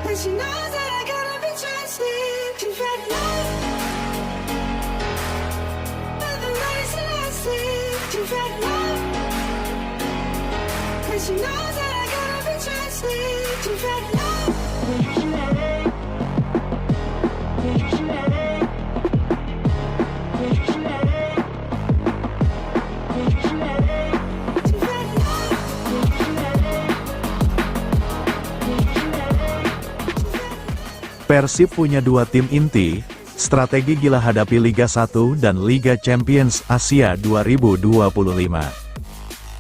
And she knows that I gotta be trusted. She's ready love. But the lights are lasting. She's ready love. And she knows that I gotta be trusted. She's ready love. Persib punya dua tim inti, strategi gila hadapi Liga 1 dan Liga Champions Asia 2025.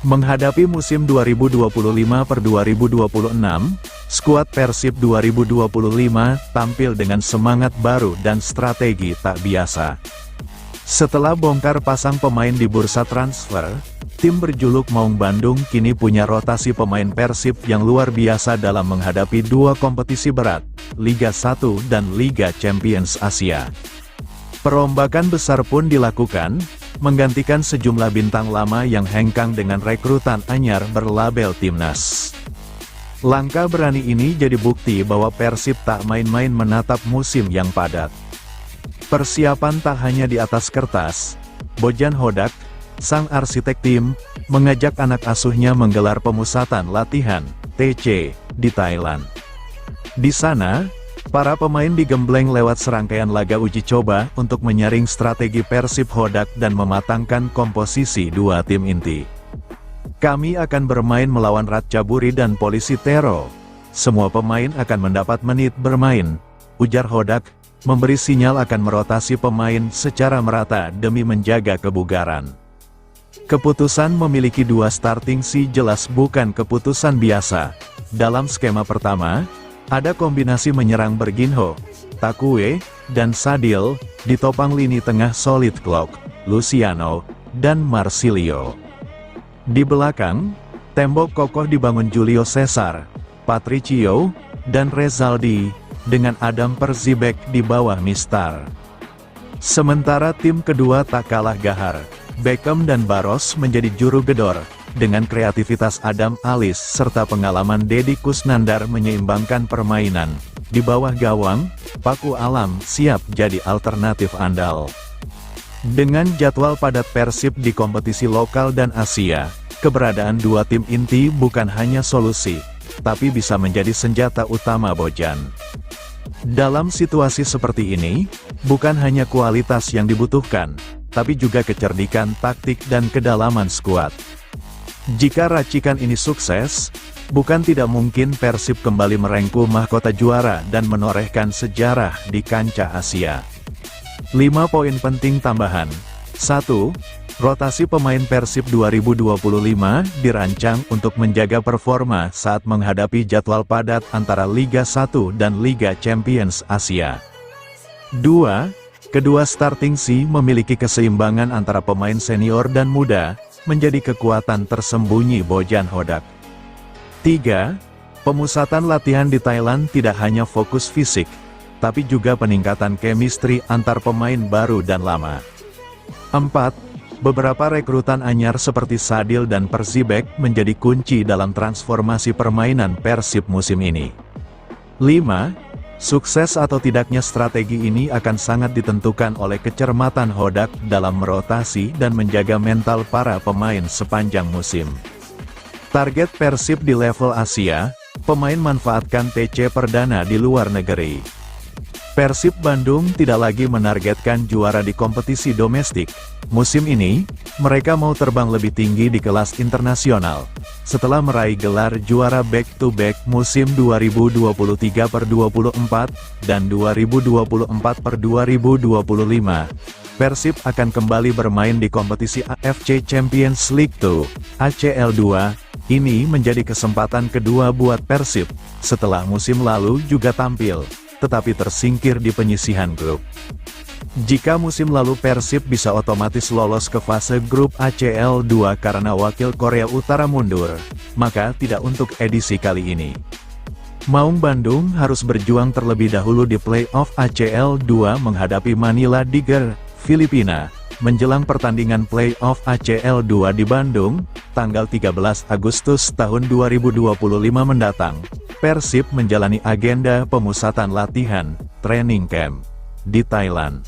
Menghadapi musim 2025-2026, skuad Persib 2025 tampil dengan semangat baru dan strategi tak biasa. Setelah bongkar pasang pemain di bursa transfer, tim berjuluk Maung Bandung kini punya rotasi pemain Persib yang luar biasa dalam menghadapi dua kompetisi berat, Liga 1 dan Liga Champions Asia. Perombakan besar pun dilakukan, menggantikan sejumlah bintang lama yang hengkang dengan rekrutan anyar berlabel Timnas. Langkah berani ini jadi bukti bahwa Persib tak main-main menatap musim yang padat. Persiapan tak hanya di atas kertas, Bojan Hodak, sang arsitek tim, mengajak anak asuhnya menggelar pemusatan latihan, TC, di Thailand. Di sana, para pemain digembleng lewat serangkaian laga uji coba untuk menyaring strategi Persib Hodak dan mematangkan komposisi dua tim inti. Kami akan bermain melawan Ratchaburi dan Polisi Tero. Semua pemain akan mendapat menit bermain, ujar Hodak, memberi sinyal akan merotasi pemain secara merata demi menjaga kebugaran. Keputusan memiliki dua starting si jelas bukan keputusan biasa. Dalam skema pertama, ada kombinasi menyerang Berginho, Takue, dan Sadil, ditopang lini tengah solid Klok, Luciano, dan Marsilio. Di belakang, tembok kokoh dibangun Julio Cesar, Patricio, dan Rezaldi, dengan Adam Perzibek di bawah Mistar. Sementara tim kedua tak kalah gahar, Beckham dan Barros menjadi juru gedor, dengan kreativitas Adam Alis serta pengalaman Deddy Kusnandar menyeimbangkan permainan. Di bawah gawang, Paku Alam siap jadi alternatif andal. Dengan jadwal padat Persib di kompetisi lokal dan Asia, keberadaan dua tim inti bukan hanya solusi, tapi bisa menjadi senjata utama Bojan. Dalam situasi seperti ini, bukan hanya kualitas yang dibutuhkan, tapi juga kecerdikan taktik dan kedalaman skuad. Jika racikan ini sukses, bukan tidak mungkin Persib kembali merengkuh mahkota juara dan menorehkan sejarah di kancah Asia. 5 poin penting tambahan. 1. Rotasi pemain Persib 2025 dirancang untuk menjaga performa saat menghadapi jadwal padat antara Liga 1 dan Liga Champions Asia. 2. Kedua starting si memiliki keseimbangan antara pemain senior dan muda, menjadi kekuatan tersembunyi Bojan Hodak. 3. Pemusatan latihan di Thailand tidak hanya fokus fisik, tapi juga peningkatan chemistry antar pemain baru dan lama. 4. Beberapa rekrutan anyar seperti Sadil dan Perzibek menjadi kunci dalam transformasi permainan Persib musim ini. 5. Sukses atau tidaknya strategi ini akan sangat ditentukan oleh kecermatan Hodak dalam merotasi dan menjaga mental para pemain sepanjang musim. Target Persib di level Asia, pemain manfaatkan TC perdana di luar negeri. Persib Bandung tidak lagi menargetkan juara di kompetisi domestik. Musim ini, mereka mau terbang lebih tinggi di kelas internasional. Setelah meraih gelar juara back-to-back musim 2023/24 dan 2024/2025, Persib akan kembali bermain di kompetisi AFC Champions League 2, ACL 2. Ini menjadi kesempatan kedua buat Persib, setelah musim lalu juga tampil, tetapi tersingkir di penyisihan grup. Jika musim lalu Persib bisa otomatis lolos ke fase grup ACL 2 karena wakil Korea Utara mundur, maka tidak untuk edisi kali ini. Maung Bandung harus berjuang terlebih dahulu di play-off ACL 2 menghadapi Manila Tiger, Filipina, Menjelang pertandingan playoff ACL 2 di Bandung, tanggal 13 Agustus tahun 2025 mendatang, Persib menjalani agenda pemusatan latihan, training camp, di Thailand.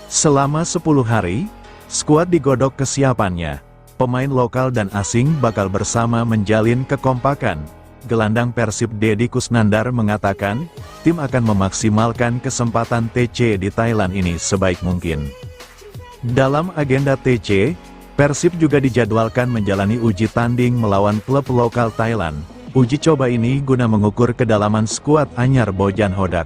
Selama 10 hari, skuad digodok kesiapannya. Pemain lokal dan asing bakal bersama menjalin kekompakan. Gelandang Persib Deddy Kusnandar mengatakan, tim akan memaksimalkan kesempatan TC di Thailand ini sebaik mungkin. Dalam agenda TC, Persib juga dijadwalkan menjalani uji tanding melawan klub lokal Thailand. Uji coba ini guna mengukur kedalaman skuad anyar Bojan Hodak.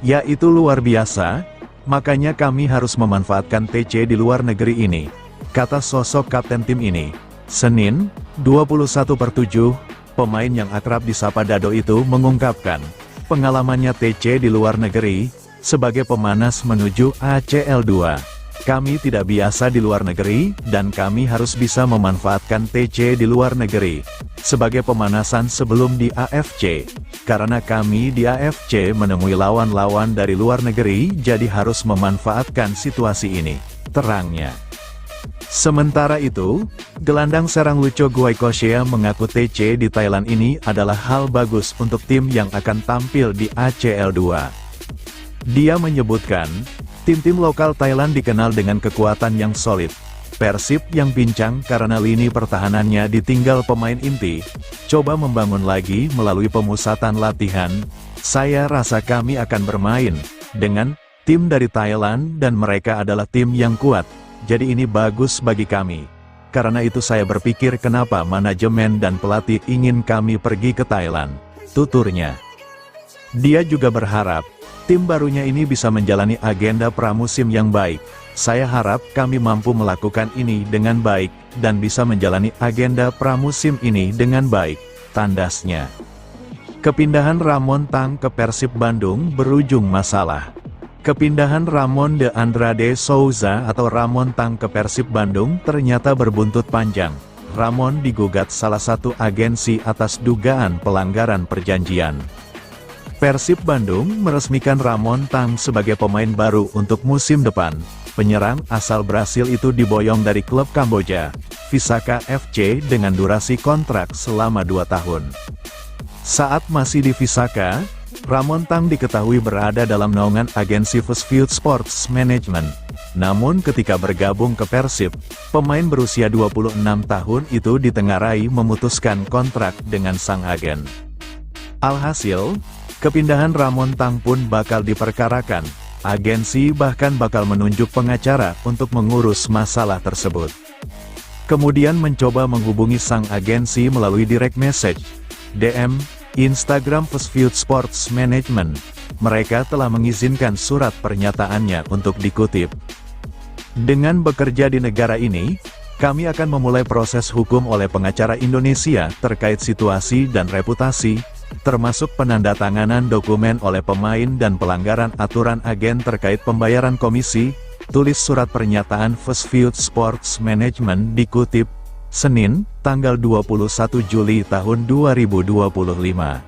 Yaitu luar biasa, makanya kami harus memanfaatkan TC di luar negeri ini, kata sosok kapten tim ini. Senin, 21/7, pemain yang akrab disapa Dado itu mengungkapkan pengalamannya TC di luar negeri sebagai pemanas menuju ACL 2. Kami tidak biasa di luar negeri, dan kami harus bisa memanfaatkan TC di luar negeri sebagai pemanasan sebelum di AFC. Karena kami di AFC menemui lawan-lawan dari luar negeri, jadi harus memanfaatkan situasi ini, terangnya. Sementara itu, gelandang serang Lucho Guaicochea mengaku TC di Thailand ini adalah hal bagus untuk tim yang akan tampil di ACL 2. Dia menyebutkan, tim-tim lokal Thailand dikenal dengan kekuatan yang solid. Persib yang pincang karena lini pertahanannya ditinggal pemain inti, coba membangun lagi melalui pemusatan latihan. Saya rasa kami akan bermain dengan tim dari Thailand dan mereka adalah tim yang kuat. Jadi ini bagus bagi kami. Karena itu saya berpikir kenapa manajemen dan pelatih ingin kami pergi ke Thailand, tuturnya. Dia juga berharap tim barunya ini bisa menjalani agenda pramusim yang baik. Saya harap kami mampu melakukan ini dengan baik, dan bisa menjalani agenda pramusim ini dengan baik, tandasnya. Kepindahan Ramon Tang ke Persib Bandung berujung masalah. Kepindahan Ramon de Andrade Souza atau Ramon Tang ke Persib Bandung ternyata berbuntut panjang. Ramon digugat salah satu agensi atas dugaan pelanggaran perjanjian. Persib Bandung meresmikan Ramon Tang sebagai pemain baru untuk musim depan. Penyerang asal Brasil itu diboyong dari klub Kamboja, Visaka FC dengan durasi kontrak selama 2 tahun. Saat masih di Visaka, Ramon Tang diketahui berada dalam naungan agensi Firstfield Sports Management. Namun ketika bergabung ke Persib, pemain berusia 26 tahun itu ditengarai memutuskan kontrak dengan sang agen. Alhasil, kepindahan Ramon Tang pun bakal diperkarakan. Agensi bahkan bakal menunjuk pengacara untuk mengurus masalah tersebut. Kemudian mencoba menghubungi sang agensi melalui direct message, DM, Instagram Firstfield Sports Management. Mereka telah mengizinkan surat pernyataannya untuk dikutip. Dengan bekerja di negara ini, kami akan memulai proses hukum oleh pengacara Indonesia terkait situasi dan reputasi, termasuk penandatanganan dokumen oleh pemain dan pelanggaran aturan agen terkait pembayaran komisi, tulis surat pernyataan Firstfield Sports Management dikutip, Senin, tanggal 21 Juli tahun 2025.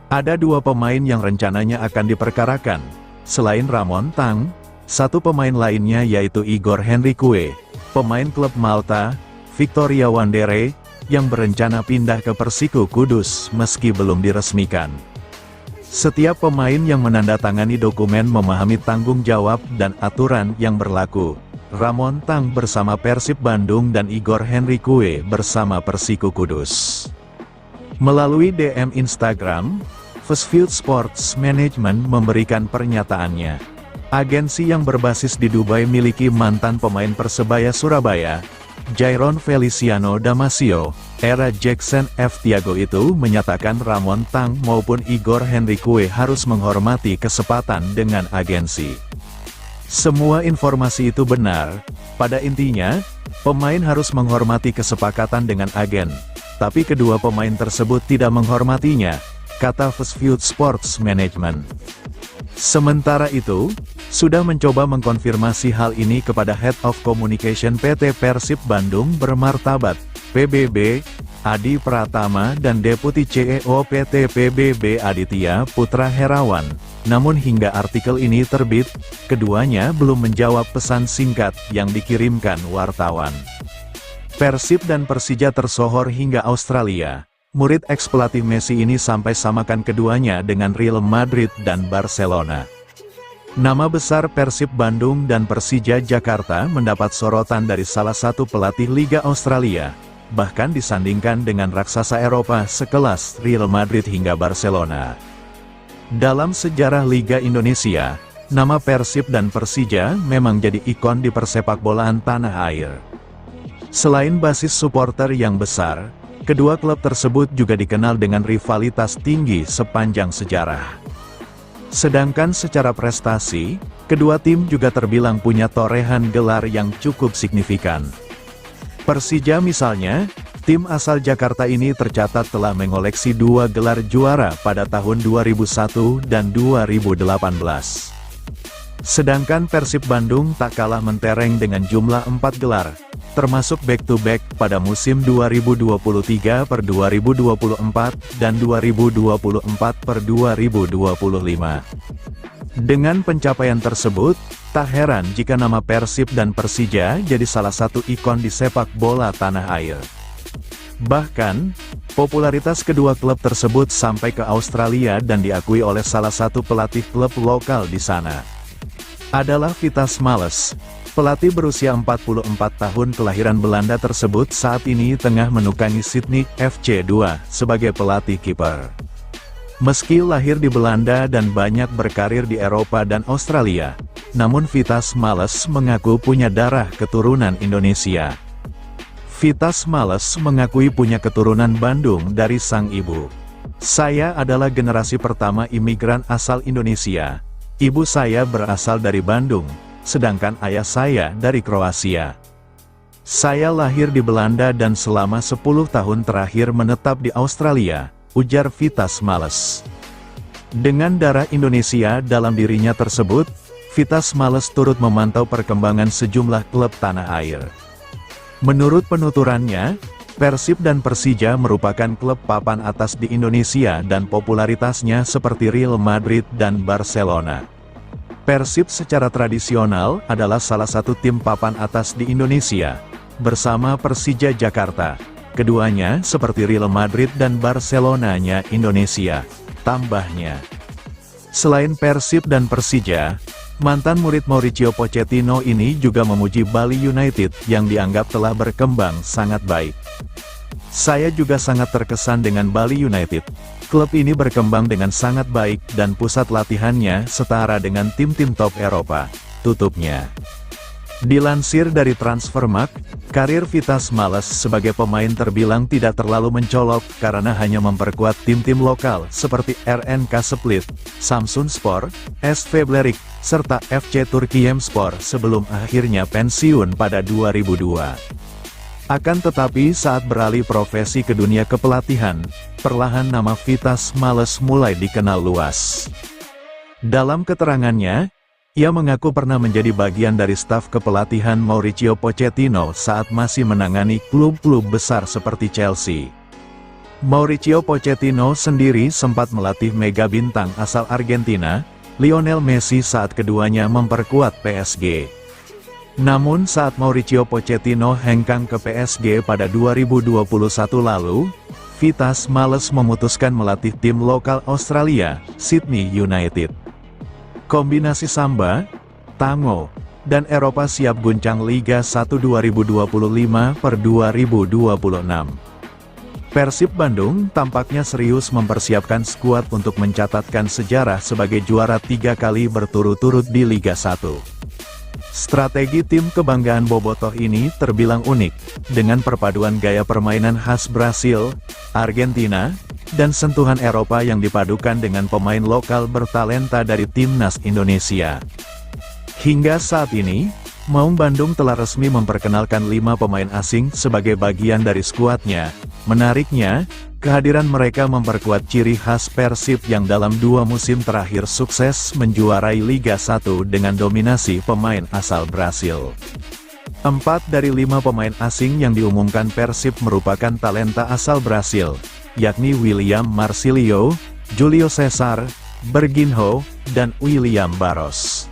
Ada 2 pemain yang rencananya akan diperkarakan. Selain Ramon Tang, 1 pemain lainnya yaitu Igor Henrique, pemain klub Malta, Victoria Wandere, yang berencana pindah ke Persiku Kudus meski belum diresmikan. Setiap pemain yang menandatangani dokumen memahami tanggung jawab dan aturan yang berlaku. Ramon Tang bersama Persib Bandung dan Igor Henrique bersama Persiku Kudus. Melalui DM Instagram, Firstfield Sports Management memberikan pernyataannya. Agensi yang berbasis di Dubai miliki mantan pemain Persebaya Surabaya, Jairon Feliciano Damasio, era Jackson F. Tiago itu menyatakan Ramon Tang maupun Igor Henrique harus menghormati kesepakatan dengan agensi. Semua informasi itu benar. Pada intinya, pemain harus menghormati kesepakatan dengan agen. Tapi kedua pemain tersebut tidak menghormatinya, kata Firstfield Sports Management. Sementara itu, sudah mencoba mengkonfirmasi hal ini kepada Head of Communication PT Persib Bandung bermartabat, PBB, Adi Pratama dan Deputi CEO PT PBB Aditya Putra Herawan. Namun hingga artikel ini terbit, keduanya belum menjawab pesan singkat yang dikirimkan wartawan. Persib dan Persija tersohor hingga Australia. Murid eks-pelatih Messi ini sampai samakan keduanya dengan Real Madrid dan Barcelona. Nama besar Persib Bandung dan Persija Jakarta mendapat sorotan dari salah satu pelatih Liga Australia, bahkan disandingkan dengan raksasa Eropa sekelas Real Madrid hingga Barcelona. Dalam sejarah Liga Indonesia, nama Persib dan Persija memang jadi ikon di persepakbolaan tanah air. Selain basis supporter yang besar, kedua klub tersebut juga dikenal dengan rivalitas tinggi sepanjang sejarah. Sedangkan secara prestasi, kedua tim juga terbilang punya torehan gelar yang cukup signifikan. Persija misalnya, tim asal Jakarta ini tercatat telah mengoleksi 2 gelar juara pada tahun 2001 dan 2018. Sedangkan Persib Bandung tak kalah mentereng dengan jumlah 4 gelar, termasuk back-to-back pada musim 2023/2024 dan 2024/2025. Dengan pencapaian tersebut, tak heran jika nama Persib dan Persija jadi salah satu ikon di sepak bola tanah air. Bahkan, popularitas kedua klub tersebut sampai ke Australia dan diakui oleh salah satu pelatih klub lokal di sana. Adalah Vitas Males. Pelatih berusia 44 tahun kelahiran Belanda tersebut saat ini tengah menukangi Sydney FC 2 sebagai pelatih kiper. Meski lahir di Belanda dan banyak berkarir di Eropa dan Australia, namun Vitas Males mengaku punya darah keturunan Indonesia. Vitas Males mengakui punya keturunan Bandung dari sang ibu. Saya adalah generasi pertama imigran asal Indonesia. Ibu saya berasal dari Bandung, sedangkan ayah saya dari Kroasia. Saya lahir di Belanda dan selama 10 tahun terakhir menetap di Australia, ujar Vitas Males. Dengan darah Indonesia dalam dirinya tersebut, Vitas Males turut memantau perkembangan sejumlah klub tanah air. Menurut penuturannya, Persib dan Persija merupakan klub papan atas di Indonesia dan popularitasnya seperti Real Madrid dan Barcelona. Persib secara tradisional adalah salah satu tim papan atas di Indonesia, bersama Persija Jakarta. Keduanya seperti Real Madrid dan Barcelonanya Indonesia, tambahnya. Selain Persib dan Persija, mantan murid Mauricio Pochettino ini juga memuji Bali United yang dianggap telah berkembang sangat baik. Saya juga sangat terkesan dengan Bali United. Klub ini berkembang dengan sangat baik dan pusat latihannya setara dengan tim-tim top Eropa, tutupnya. Dilansir dari Transfermarkt, karir Vitas Males sebagai pemain terbilang tidak terlalu mencolok karena hanya memperkuat tim-tim lokal seperti RNK Split, Samsunspor, SV Blerik, serta FC Turkiyemspor sebelum akhirnya pensiun pada 2002. Akan tetapi saat beralih profesi ke dunia kepelatihan, perlahan nama Vitas Males mulai dikenal luas. Dalam keterangannya, ia mengaku pernah menjadi bagian dari staf kepelatihan Mauricio Pochettino saat masih menangani klub-klub besar seperti Chelsea. Mauricio Pochettino sendiri sempat melatih mega bintang asal Argentina, Lionel Messi saat keduanya memperkuat PSG. Namun saat Mauricio Pochettino hengkang ke PSG pada 2021 lalu, Vitas Males memutuskan melatih tim lokal Australia, Sydney United. Kombinasi Samba, Tango, dan Eropa siap guncang Liga 1 2025/2026. Persib Bandung tampaknya serius mempersiapkan skuad untuk mencatatkan sejarah sebagai juara 3 kali berturut-turut di Liga 1. Strategi tim kebanggaan Bobotoh ini terbilang unik, dengan perpaduan gaya permainan khas Brasil, Argentina, dan sentuhan Eropa yang dipadukan dengan pemain lokal bertalenta dari timnas Indonesia. Hingga saat ini, Maung Bandung telah resmi memperkenalkan 5 pemain asing sebagai bagian dari skuadnya. Menariknya, kehadiran mereka memperkuat ciri khas Persib yang dalam 2 musim terakhir sukses menjuarai Liga 1 dengan dominasi pemain asal Brasil. 4 dari 5 pemain asing yang diumumkan Persib merupakan talenta asal Brasil, yakni William Marcilio, Julio Cesar, Berginho, dan William Barros.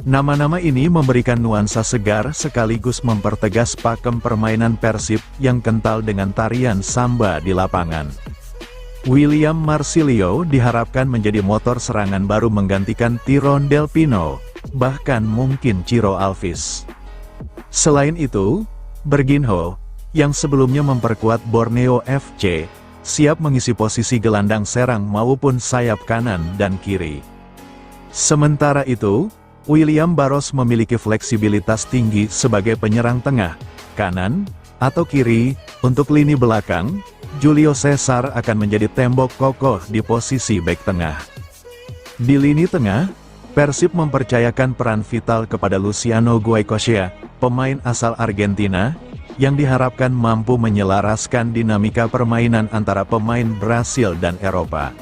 Nama-nama ini memberikan nuansa segar sekaligus mempertegas pakem permainan Persib yang kental dengan tarian samba di lapangan. William Marsilio diharapkan menjadi motor serangan baru menggantikan Tyrone Del Pino, bahkan mungkin Ciro Alves. Selain itu, Berginho, yang sebelumnya memperkuat Borneo FC, siap mengisi posisi gelandang serang maupun sayap kanan dan kiri. Sementara itu, William Barros memiliki fleksibilitas tinggi sebagai penyerang tengah, kanan, atau kiri. Untuk lini belakang, Julio Cesar akan menjadi tembok kokoh di posisi bek tengah. Di lini tengah, Persib mempercayakan peran vital kepada Luciano Goycochea, pemain asal Argentina, yang diharapkan mampu menyelaraskan dinamika permainan antara pemain Brasil dan Eropa.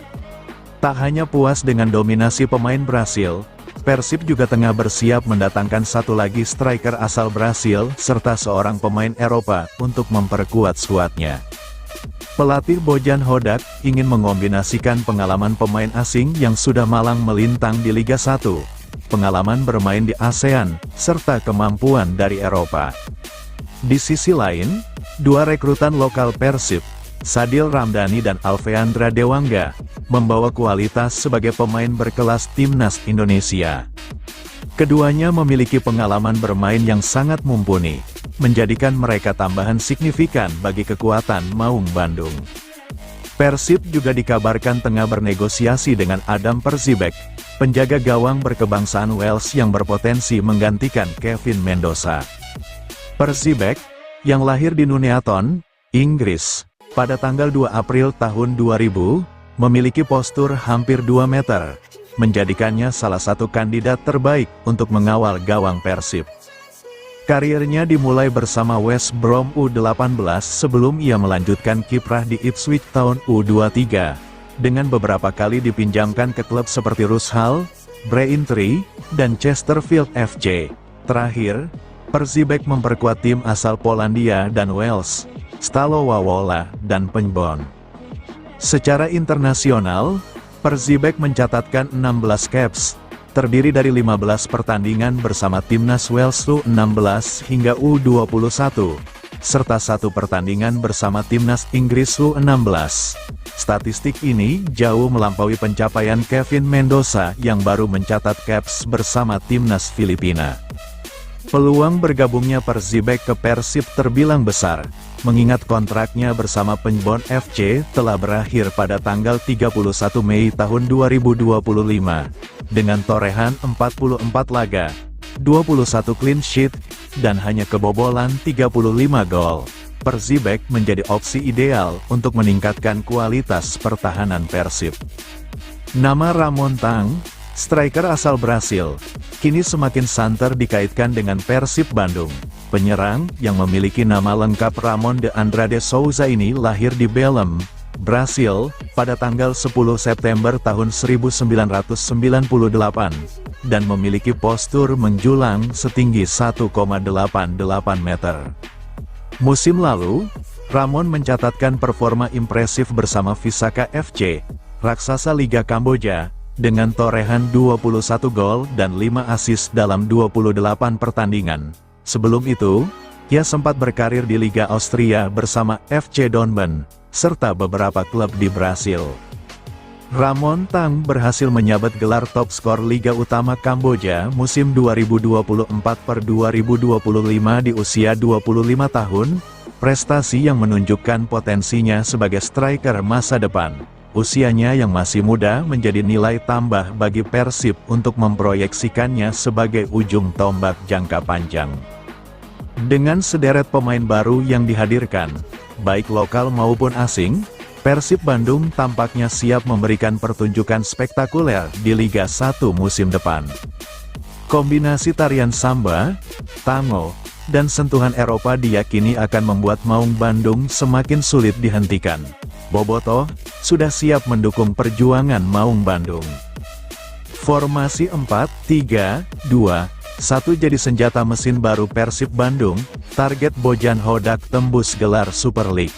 Tak hanya puas dengan dominasi pemain Brasil, Persib juga tengah bersiap mendatangkan satu lagi striker asal Brasil serta seorang pemain Eropa untuk memperkuat skuadnya. Pelatih Bojan Hodak ingin mengombinasikan pengalaman pemain asing yang sudah malang melintang di Liga 1, pengalaman bermain di ASEAN, serta kemampuan dari Eropa. Di sisi lain, dua rekrutan lokal Persib, Sadil Ramdhani dan Alveandra Dewangga, membawa kualitas sebagai pemain berkelas timnas Indonesia. Keduanya memiliki pengalaman bermain yang sangat mumpuni, menjadikan mereka tambahan signifikan bagi kekuatan Maung Bandung. Persib juga dikabarkan tengah bernegosiasi dengan Adam Perzijbek, penjaga gawang berkebangsaan Wales yang berpotensi menggantikan Kevin Mendoza. Perzijbek, yang lahir di Nuneaton, Inggris, pada tanggal 2 April tahun 2000, memiliki postur hampir 2 meter, menjadikannya salah satu kandidat terbaik untuk mengawal gawang Persib. Karirnya dimulai bersama West Brom U18 sebelum ia melanjutkan kiprah di Ipswich Town U23, dengan beberapa kali dipinjamkan ke klub seperti Roos Hall, Braintree, dan Chesterfield FC. Terakhir, Perzijbek memperkuat tim asal Polandia dan Wales, Stalowa Wola, dan Penbon. Secara internasional, Perzijbek mencatatkan 16 caps, terdiri dari 15 pertandingan bersama timnas Wales U16 hingga U21, serta 1 pertandingan bersama timnas Inggris U16. Statistik ini jauh melampaui pencapaian Kevin Mendoza yang baru mencatat caps bersama timnas Filipina. Peluang bergabungnya Perzijbek ke Persib terbilang besar, mengingat kontraknya bersama Penbon FC telah berakhir pada tanggal 31 Mei tahun 2025, dengan torehan 44 laga, 21 clean sheet, dan hanya kebobolan 35 gol. Perzijbek menjadi opsi ideal untuk meningkatkan kualitas pertahanan Persib. Nama Ramon Tang, striker asal Brasil, kini semakin santer dikaitkan dengan Persib Bandung. Penyerang yang memiliki nama lengkap Ramon de Andrade Souza ini lahir di Belém, Brasil, pada tanggal 10 September tahun 1998, dan memiliki postur menjulang setinggi 1,88 meter. Musim lalu, Ramon mencatatkan performa impresif bersama Visaka FC, raksasa Liga Kamboja, dengan torehan 21 gol dan 5 assist dalam 28 pertandingan. Sebelum itu, ia sempat berkarir di Liga Austria bersama FC Donben, serta beberapa klub di Brasil. Ramon Tang berhasil menyabet gelar top skor Liga Utama Kamboja musim 2024-2025 di usia 25 tahun, prestasi yang menunjukkan potensinya sebagai striker masa depan. Usianya yang masih muda menjadi nilai tambah bagi Persib untuk memproyeksikannya sebagai ujung tombak jangka panjang. Dengan sederet pemain baru yang dihadirkan, baik lokal maupun asing, Persib Bandung tampaknya siap memberikan pertunjukan spektakuler di Liga 1 musim depan. Kombinasi tarian samba, tango, dan sentuhan Eropa diyakini akan membuat Maung Bandung semakin sulit dihentikan. Bobotoh sudah siap mendukung perjuangan Maung Bandung. Formasi 4-3-2-1 jadi senjata mesin baru Persib Bandung, target Bojan Hodak tembus gelar Super League.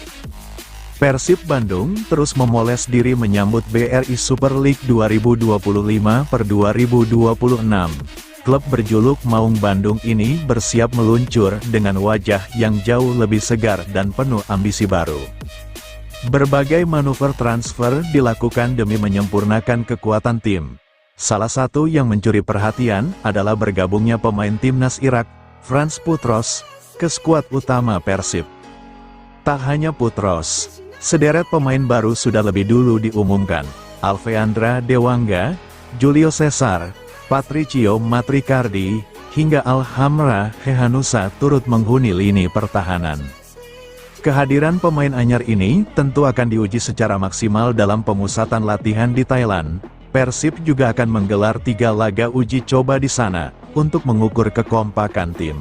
Persib Bandung terus memoles diri menyambut BRI Super League 2025/2026. Klub berjuluk Maung Bandung ini bersiap meluncur dengan wajah yang jauh lebih segar dan penuh ambisi baru. Berbagai manuver transfer dilakukan demi menyempurnakan kekuatan tim. Salah satu yang mencuri perhatian adalah bergabungnya pemain timnas Irak, Frans Putros, ke skuad utama Persib. Tak hanya Putros, sederet pemain baru sudah lebih dulu diumumkan. Alfeandra Dewangga, Julio Cesar, Patricio Matricardi, hingga Alhamra Hehanusa turut menghuni lini pertahanan. Kehadiran pemain anyar ini tentu akan diuji secara maksimal dalam pemusatan latihan di Thailand. Persib juga akan menggelar 3 laga uji coba di sana, untuk mengukur kekompakan tim.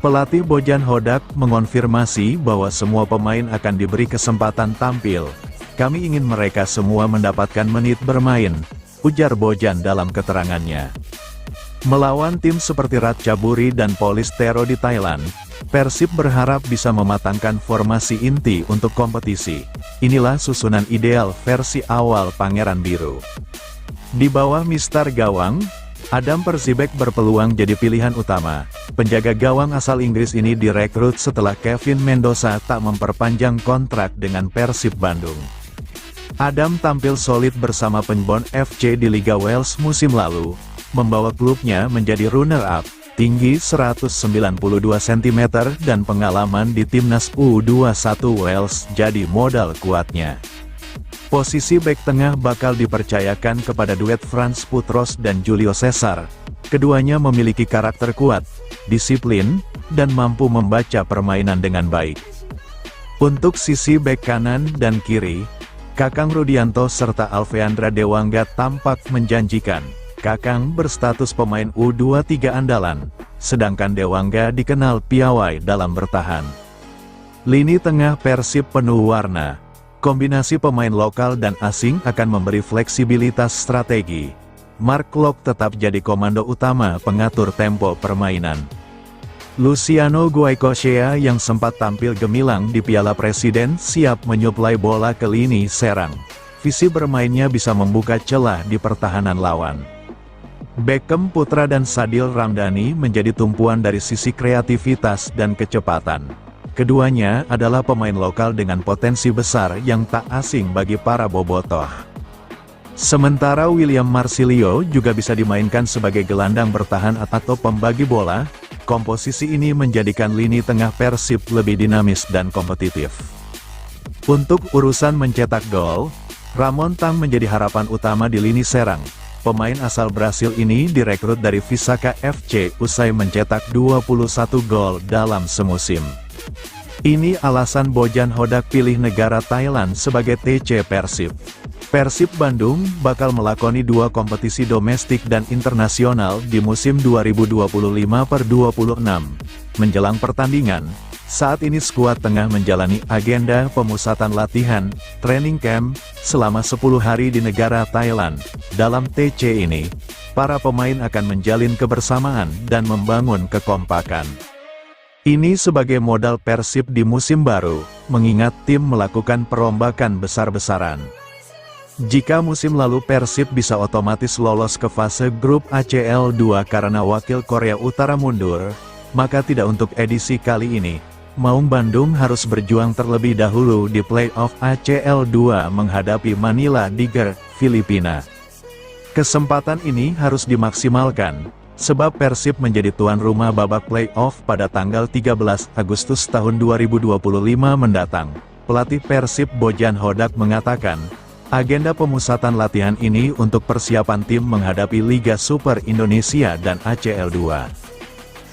Pelatih Bojan Hodak mengonfirmasi bahwa semua pemain akan diberi kesempatan tampil. Kami ingin mereka semua mendapatkan menit bermain, ujar Bojan dalam keterangannya. Melawan tim seperti Ratchaburi dan Polistero di Thailand, Persib berharap bisa mematangkan formasi inti untuk kompetisi. Inilah susunan ideal versi awal Pangeran Biru. Di bawah Mister Gawang, Adam Persibek berpeluang jadi pilihan utama. Penjaga gawang asal Inggris ini direkrut setelah Kevin Mendoza tak memperpanjang kontrak dengan Persib Bandung. Adam tampil solid bersama Penbon FC di Liga Wales musim lalu, membawa klubnya menjadi runner-up, tinggi 192 cm dan pengalaman di timnas U21 Wales jadi modal kuatnya. Posisi bek tengah bakal dipercayakan kepada duet Frans Putros dan Julio Cesar. Keduanya memiliki karakter kuat, disiplin, dan mampu membaca permainan dengan baik. Untuk sisi bek kanan dan kiri, Kakang Rudianto serta Alfeandra Dewangga tampak menjanjikan. Kakang berstatus pemain U23 andalan, sedangkan Dewangga dikenal piawai dalam bertahan. Lini tengah Persib penuh warna. Kombinasi pemain lokal dan asing akan memberi fleksibilitas strategi. Mark Klok tetap jadi komando utama pengatur tempo permainan. Luciano Guaicochea yang sempat tampil gemilang di Piala Presiden siap menyuplai bola ke lini serang. Visi bermainnya bisa membuka celah di pertahanan lawan. Beckham Putra dan Sadil Ramdhani menjadi tumpuan dari sisi kreativitas dan kecepatan. Keduanya adalah pemain lokal dengan potensi besar yang tak asing bagi para bobotoh. Sementara William Marsilio juga bisa dimainkan sebagai gelandang bertahan atau pembagi bola. Komposisi ini menjadikan lini tengah Persib lebih dinamis dan kompetitif. Untuk urusan mencetak gol, Ramon Tang menjadi harapan utama di lini serang. Pemain asal Brasil ini direkrut dari Visaka FC usai mencetak 21 gol dalam semusim. Ini alasan Bojan Hodak pilih negara Thailand sebagai TC Persib. Persib Bandung bakal melakoni 2 kompetisi domestik dan internasional di musim 2025/26. Menjelang pertandingan, saat ini skuad tengah menjalani agenda pemusatan latihan, training camp, selama 10 hari di negara Thailand. Dalam TC ini, para pemain akan menjalin kebersamaan dan membangun kekompakan. Ini sebagai modal Persib di musim baru, mengingat tim melakukan perombakan besar-besaran. Jika musim lalu Persib bisa otomatis lolos ke fase grup ACL 2 karena wakil Korea Utara mundur, maka tidak untuk edisi kali ini. Maung Bandung harus berjuang terlebih dahulu di playoff ACL 2 menghadapi Manila Tiger, Filipina. Kesempatan ini harus dimaksimalkan, sebab Persib menjadi tuan rumah babak playoff pada tanggal 13 Agustus tahun 2025 mendatang. Pelatih Persib Bojan Hodak mengatakan, agenda pemusatan latihan ini untuk persiapan tim menghadapi Liga Super Indonesia dan ACL 2.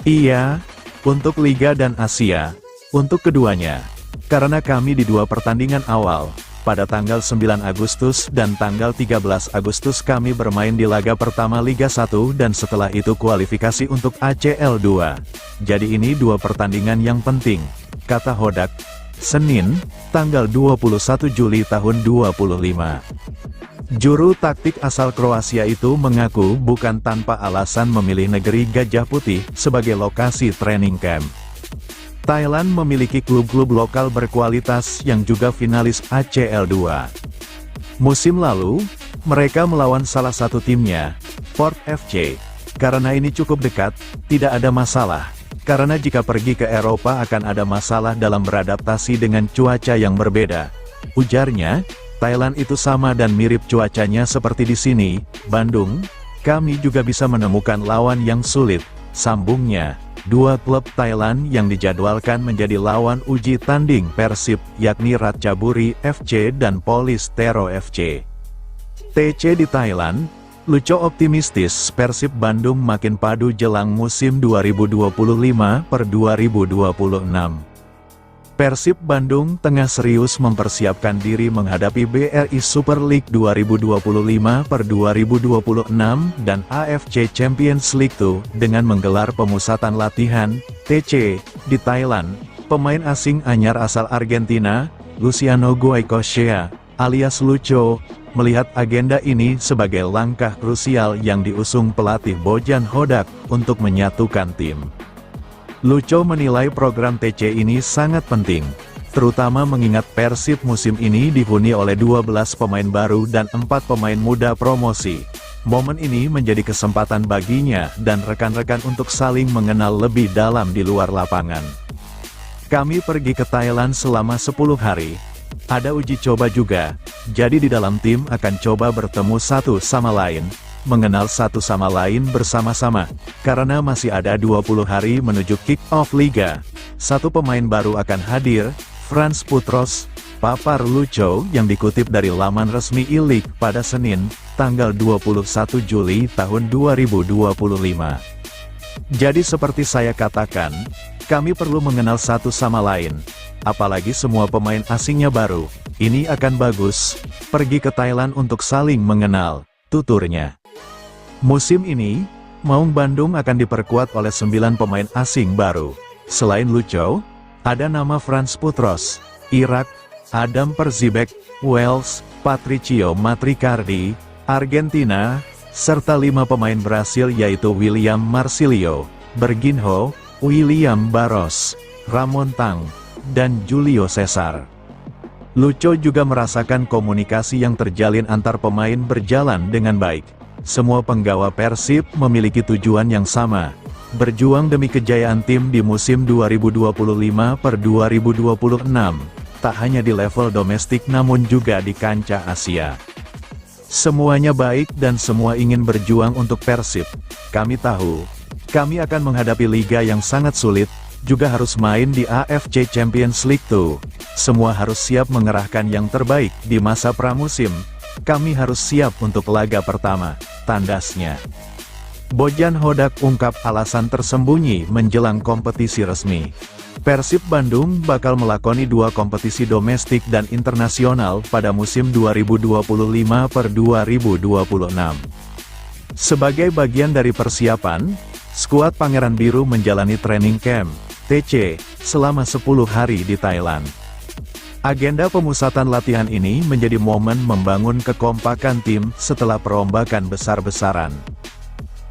Iya, untuk Liga dan Asia, untuk keduanya. Karena kami di 2 pertandingan awal, pada tanggal 9 Agustus dan tanggal 13 Agustus kami bermain di laga pertama Liga 1 dan setelah itu kualifikasi untuk ACL 2. Jadi ini 2 pertandingan yang penting, kata Hodak. Senin, tanggal 21 Juli tahun 2025. Juru taktik asal Kroasia itu mengaku bukan tanpa alasan memilih negeri Gajah Putih sebagai lokasi training camp. Thailand memiliki klub-klub lokal berkualitas yang juga finalis ACL 2. Musim lalu, mereka melawan salah satu timnya, Port FC. Karena ini cukup dekat, tidak ada masalah. Karena jika pergi ke Eropa akan ada masalah dalam beradaptasi dengan cuaca yang berbeda. Ujarnya, Thailand itu sama dan mirip cuacanya seperti di sini, Bandung. Kami juga bisa menemukan lawan yang sulit, sambungnya. Dua klub Thailand yang dijadwalkan menjadi lawan uji tanding Persib, yakni Ratchaburi FC dan Polistero FC. TC di Thailand, Lucho optimistis Persib Bandung makin padu jelang musim 2025/2026. Persib Bandung tengah serius mempersiapkan diri menghadapi BRI Super League 2025/2026 dan AFC Champions League 2 dengan menggelar pemusatan latihan, TC, di Thailand. Pemain asing anyar asal Argentina, Luciano Goycochea, alias Lucho, melihat agenda ini sebagai langkah krusial yang diusung pelatih Bojan Hodak untuk menyatukan tim. Lucho menilai program TC ini sangat penting, terutama mengingat Persib musim ini dihuni oleh 12 pemain baru dan 4 pemain muda promosi. Momen ini menjadi kesempatan baginya dan rekan-rekan untuk saling mengenal lebih dalam di luar lapangan. Kami pergi ke Thailand selama 10 hari. Ada uji coba juga, jadi di dalam tim akan coba bertemu satu sama lain, mengenal satu sama lain bersama-sama, karena masih ada 20 hari menuju kick-off Liga. Satu pemain baru akan hadir, Frans Putros, papar Lucho yang dikutip dari laman resmi I-League pada Senin, tanggal 21 Juli tahun 2025. Jadi seperti saya katakan, kami perlu mengenal satu sama lain, apalagi semua pemain asingnya baru. Ini akan bagus, pergi ke Thailand untuk saling mengenal, tuturnya. Musim ini, Maung Bandung akan diperkuat oleh 9 pemain asing baru. Selain Lucho, ada nama Frans Putros, Irak, Adam Perzibek, Wales, Patricio Matricardi, Argentina, serta 5 pemain Brasil yaitu William Marsilio, Berginho, William Barros, Ramon Tang, dan Julio Cesar. Lucho juga merasakan komunikasi yang terjalin antar pemain berjalan dengan baik. Semua penggawa Persib memiliki tujuan yang sama, berjuang demi kejayaan tim di musim 2025/2026, tak hanya di level domestik namun juga di kancah Asia. Semuanya baik dan semua ingin berjuang untuk Persib. Kami tahu, kami akan menghadapi liga yang sangat sulit, juga harus main di AFC Champions League 2. Semua harus siap mengerahkan yang terbaik di masa pramusim. Kami harus siap untuk laga pertama, tandasnya. Bojan Hodak ungkap alasan tersembunyi menjelang kompetisi resmi. Persib Bandung bakal melakoni 2 kompetisi domestik dan internasional pada musim 2025/2026. Sebagai bagian dari persiapan, skuad Pangeran Biru menjalani training camp, TC, selama 10 hari di Thailand. Agenda pemusatan latihan ini menjadi momen membangun kekompakan tim setelah perombakan besar-besaran.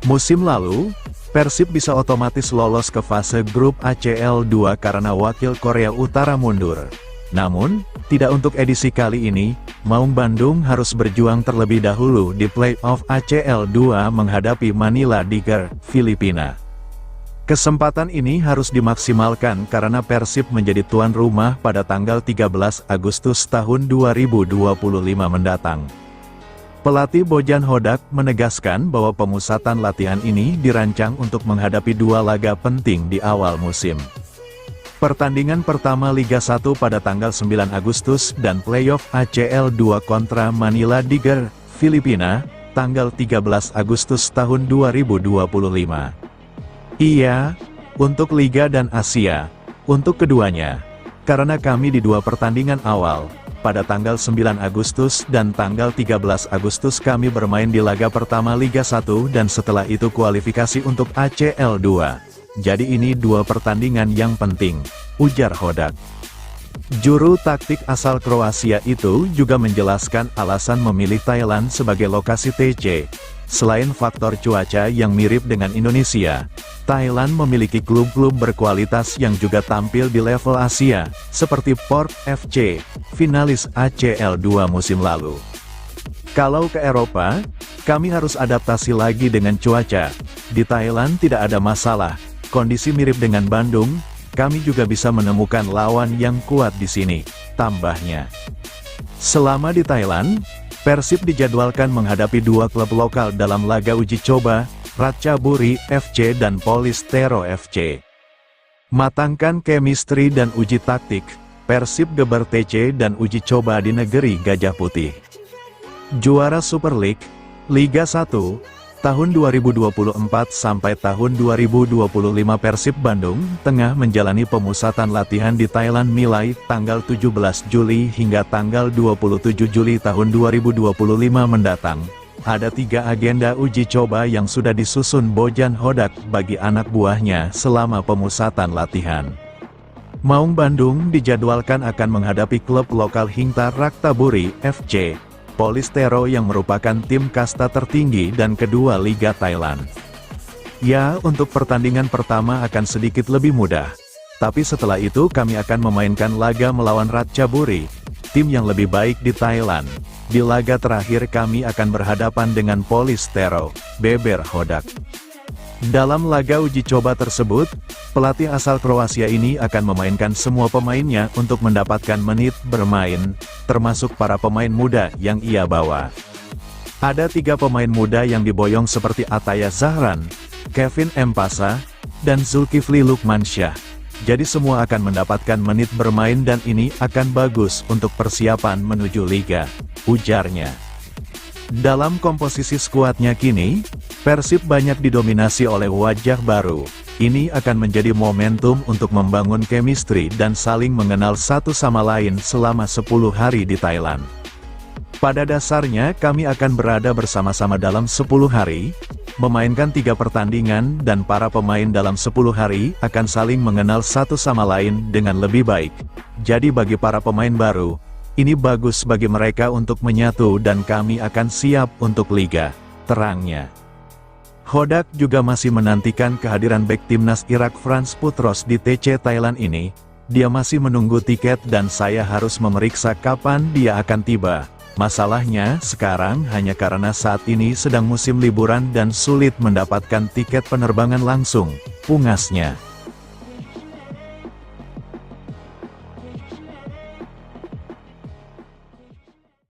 Musim lalu, Persib bisa otomatis lolos ke fase grup ACL 2 karena wakil Korea Utara mundur. Namun, tidak untuk edisi kali ini, Maung Bandung harus berjuang terlebih dahulu di play-off ACL 2 menghadapi Manila Tiger, Filipina. Kesempatan ini harus dimaksimalkan karena Persib menjadi tuan rumah pada tanggal 13 Agustus tahun 2025 mendatang. Pelatih Bojan Hodak menegaskan bahwa pemusatan latihan ini dirancang untuk menghadapi 2 laga penting di awal musim. Pertandingan pertama Liga 1 pada tanggal 9 Agustus dan playoff ACL 2 kontra Manila Tiger, Filipina, tanggal 13 Agustus tahun 2025. Iya, untuk Liga dan Asia, untuk keduanya. Karena kami di 2 pertandingan awal, pada tanggal 9 Agustus dan tanggal 13 Agustus kami bermain di laga pertama Liga 1 dan setelah itu kualifikasi untuk ACL 2. Jadi ini 2 pertandingan yang penting, ujar Hodak. Juru taktik asal Kroasia itu juga menjelaskan alasan memilih Thailand sebagai lokasi TC. Selain faktor cuaca yang mirip dengan Indonesia, Thailand memiliki klub-klub berkualitas yang juga tampil di level Asia, seperti Port FC, finalis ACL 2 musim lalu. Kalau ke Eropa, kami harus adaptasi lagi dengan cuaca. Di Thailand tidak ada masalah, kondisi mirip dengan Bandung, kami juga bisa menemukan lawan yang kuat di sini, tambahnya. Selama di Thailand, Persib dijadwalkan menghadapi dua klub lokal dalam laga uji coba, Ratchaburi FC dan Polistero FC. Matangkan chemistry dan uji taktik, Persib geber TC dan uji coba di negeri Gajah Putih. Juara Super League, Liga 1, tahun 2024 sampai tahun 2025 Persib Bandung tengah menjalani pemusatan latihan di Thailand mulai tanggal 17 Juli hingga tanggal 27 Juli tahun 2025 mendatang. Ada 3 agenda uji coba yang sudah disusun Bojan Hodak bagi anak buahnya selama pemusatan latihan. Maung Bandung dijadwalkan akan menghadapi klub lokal Hingta Ratchaburi FC, Polistero yang merupakan tim kasta tertinggi dan kedua Liga Thailand. Ya, untuk pertandingan pertama akan sedikit lebih mudah. Tapi setelah itu kami akan memainkan laga melawan Ratchaburi, tim yang lebih baik di Thailand. Di laga terakhir kami akan berhadapan dengan Polistero, beber Hodak. Dalam laga uji coba tersebut, pelatih asal Kroasia ini akan memainkan semua pemainnya untuk mendapatkan menit bermain, termasuk para pemain muda yang ia bawa. Ada 3 pemain muda yang diboyong seperti Ataya Zahran, Kevin Mpasa, dan Zulkifli Lukmansyah. Jadi semua akan mendapatkan menit bermain dan ini akan bagus untuk persiapan menuju Liga, ujarnya. Dalam komposisi skuadnya kini, Persib banyak didominasi oleh wajah baru. Ini akan menjadi momentum untuk membangun chemistry dan saling mengenal satu sama lain selama 10 hari di Thailand. Pada dasarnya kami akan berada bersama-sama dalam 10 hari, memainkan 3 pertandingan dan para pemain dalam 10 hari akan saling mengenal satu sama lain dengan lebih baik. Jadi bagi para pemain baru, ini bagus bagi mereka untuk menyatu dan kami akan siap untuk Liga, terangnya. Hodak juga masih menantikan kehadiran bek timnas Irak Frans Putros di TC Thailand ini. Dia masih menunggu tiket dan saya harus memeriksa kapan dia akan tiba. Masalahnya sekarang hanya karena saat ini sedang musim liburan dan sulit mendapatkan tiket penerbangan langsung, pungasnya.